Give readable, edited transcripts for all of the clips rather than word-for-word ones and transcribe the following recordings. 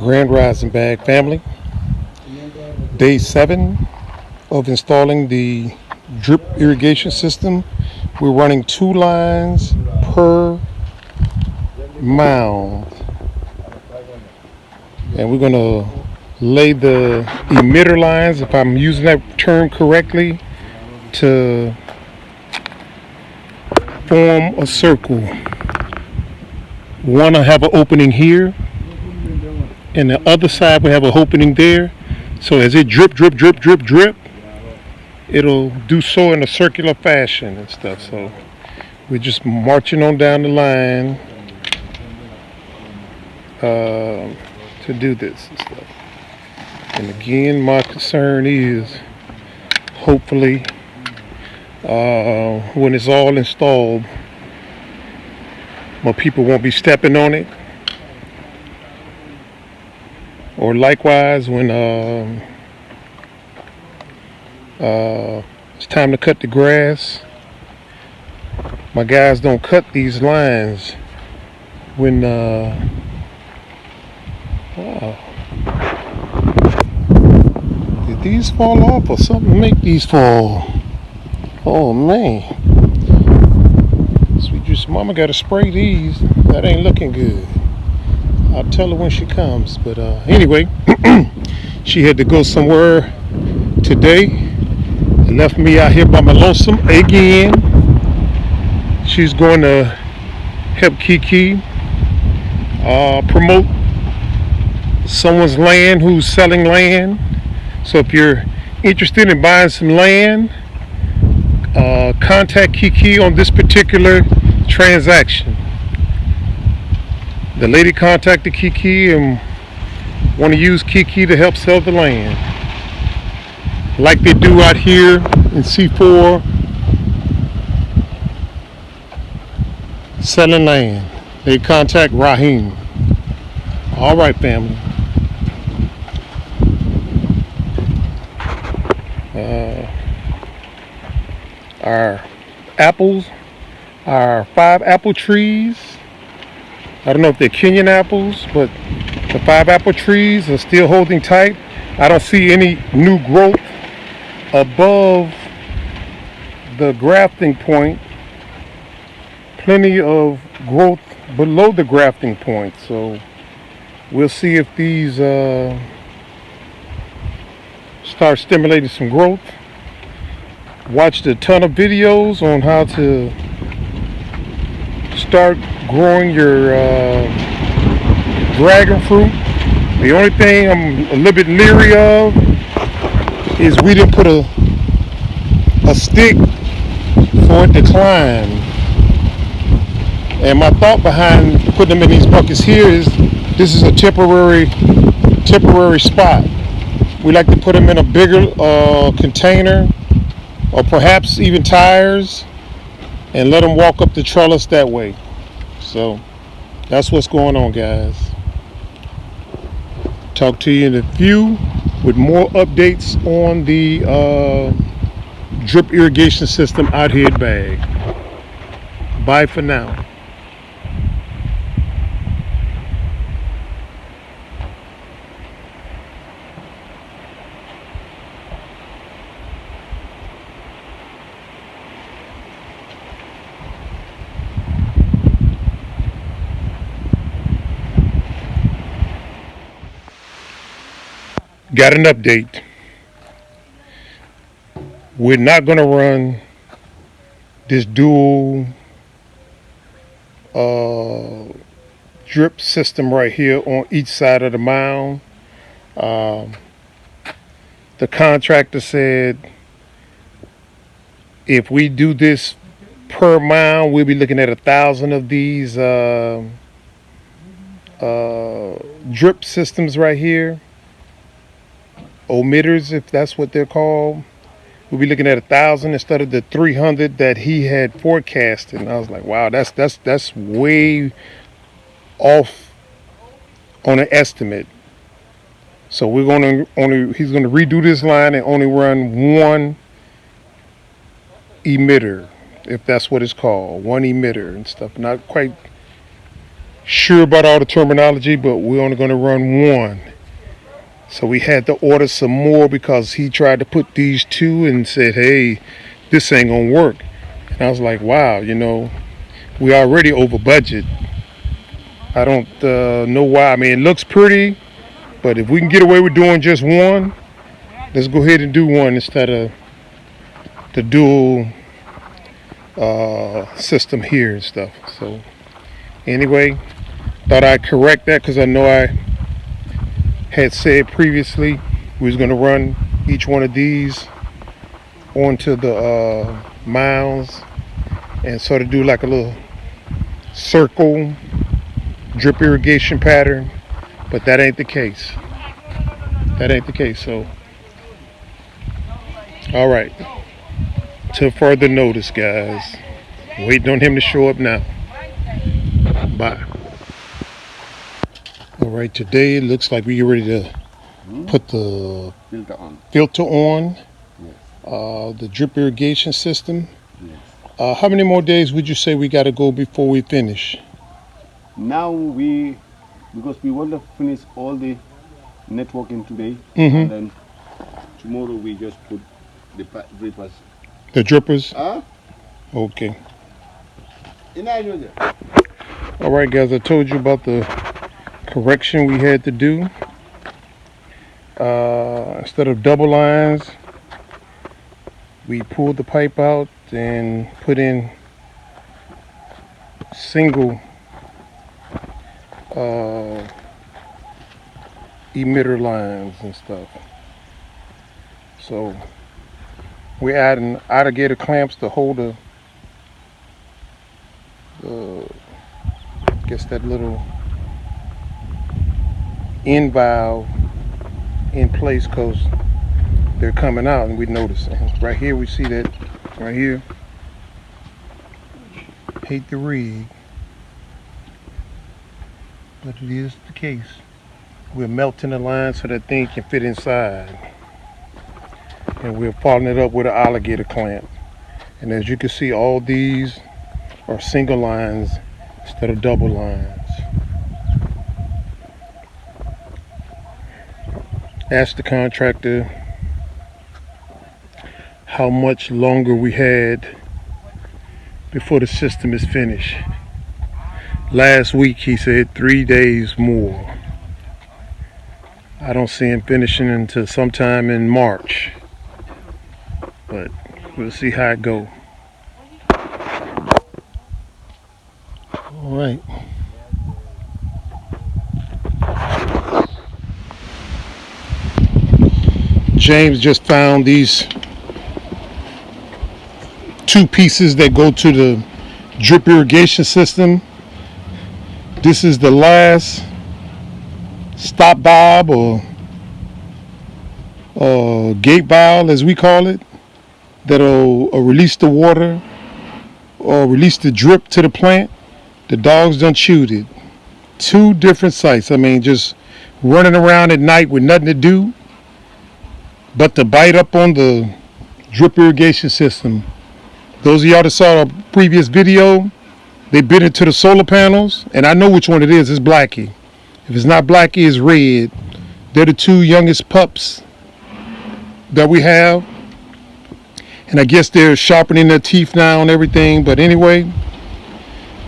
Grand Rising Bag family. Day 7 of installing the drip irrigation system. We're running 2 lines per mound. And we're going to lay the emitter lines, if I'm using that term correctly, to form a circle. One will have an opening here, and the other side will have an opening there. So as it drip, drip, drip, drip, drip, it'll do so in a circular fashion and stuff. So we're just marching on down the line to do this and stuff. And again, my concern is hopefully when it's all installed, more people won't be stepping on it. Or likewise, when it's time to cut the grass, my guys don't cut these lines when did these fall off or something make these fall? Oh man, sweet juice mama gotta spray these. That ain't looking good. I'll tell her when she comes. But anyway, she had to go somewhere today and left me out here by my lonesome again. She's going to help Kiki promote someone's land who's selling land. So if you're interested in buying some land, contact Kiki on this particular transaction. The lady contacted Kiki and want to use Kiki to help sell the land, like they do out here in C4, selling land. They contact Raheem. All right, family. Our apples, our 5 apple trees. I don't know if they're Kenyan apples, but the 5 apple trees are still holding tight. I don't see any new growth above the grafting point. Plenty of growth below the grafting point. So we'll see if these start stimulating some growth. Watched a ton of videos on how to start growing your dragon fruit. The only thing I'm a little bit leery of is we didn't put a stick for it to climb. And my thought behind putting them in these buckets here is this is a temporary spot. We like to put them in a bigger container, or perhaps even tires, and let them walk up the trellis that way. So that's what's going on, guys. Talk to you in a few with more updates on the drip irrigation system out here at Bag. Bye for now. Got an update. We're not going to run this dual drip system right here on each side of the mound. The contractor said if we do this per mound, we'll be looking at 1,000 of these drip systems right here. Emitters, if that's what they're called. We'll be looking at 1,000 instead of the 300 that he had forecasted. And I was like, wow, that's way off on an estimate. So he's gonna redo this line and only run one emitter, if that's what it's called, one emitter and stuff. Not quite sure about all the terminology, but we're only going to run one. So we had to order some more because he tried to put these two and said, hey, this ain't going to work. And I was like, wow, we already over budget. I don't know why. I mean, it looks pretty, but if we can get away with doing just one, let's go ahead and do one instead of the dual system here and stuff. So anyway, thought I'd correct that because I know I had said previously we was going to run each one of these onto the mounds and sort of do like a little circle drip irrigation pattern, but that ain't the case. So all right, till further notice, guys, waiting on him to show up now. Bye. All right, today it looks like we get ready to put the filter on the drip irrigation system. How many more days would you say we got to go before we finish? Now because we want to finish all the networking today, and then tomorrow we just put the drippers. The drippers? Okay. All right, guys, I told you about the correction we had to do. Instead of double lines, we pulled the pipe out and put in single emitter lines and stuff. So we're adding alligator clamps to hold the I guess that little end valve in place because they're coming out, and we notice right here. We see that right here. Hate the rig, but it is the case. We're melting the line so that thing can fit inside, and we're following it up with an alligator clamp. And as you can see, all these are single lines instead of double lines. Asked the contractor how much longer we had before the system is finished. Last week he said 3 days more. I don't see him finishing until sometime in March, but we'll see how it goes. All right. James just found these two pieces that go to the drip irrigation system. This is the last stop valve or gate valve, as we call it, that'll release the water or release the drip to the plant. The dogs done chewed it. 2 different sites. I mean, just running around at night with nothing to do but to bite up on the drip irrigation system. Those of y'all that saw the previous video, they bit into the solar panels, and I know which one it is. It's Blackie. If it's not Blackie, it's Red. They're the 2 youngest pups that we have, and I guess they're sharpening their teeth now and everything. But anyway,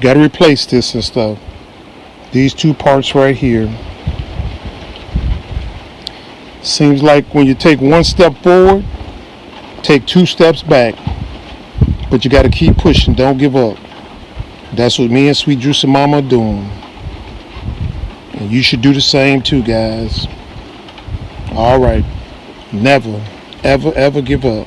got to replace this and stuff. These 2 parts right here. Seems like when you take 1 step forward, take 2 steps back. But you got to keep pushing. Don't give up. That's what me and Sweet Juice and Mama are doing. And you should do the same too, guys. All right. Never, ever, ever give up.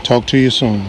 Talk to you soon.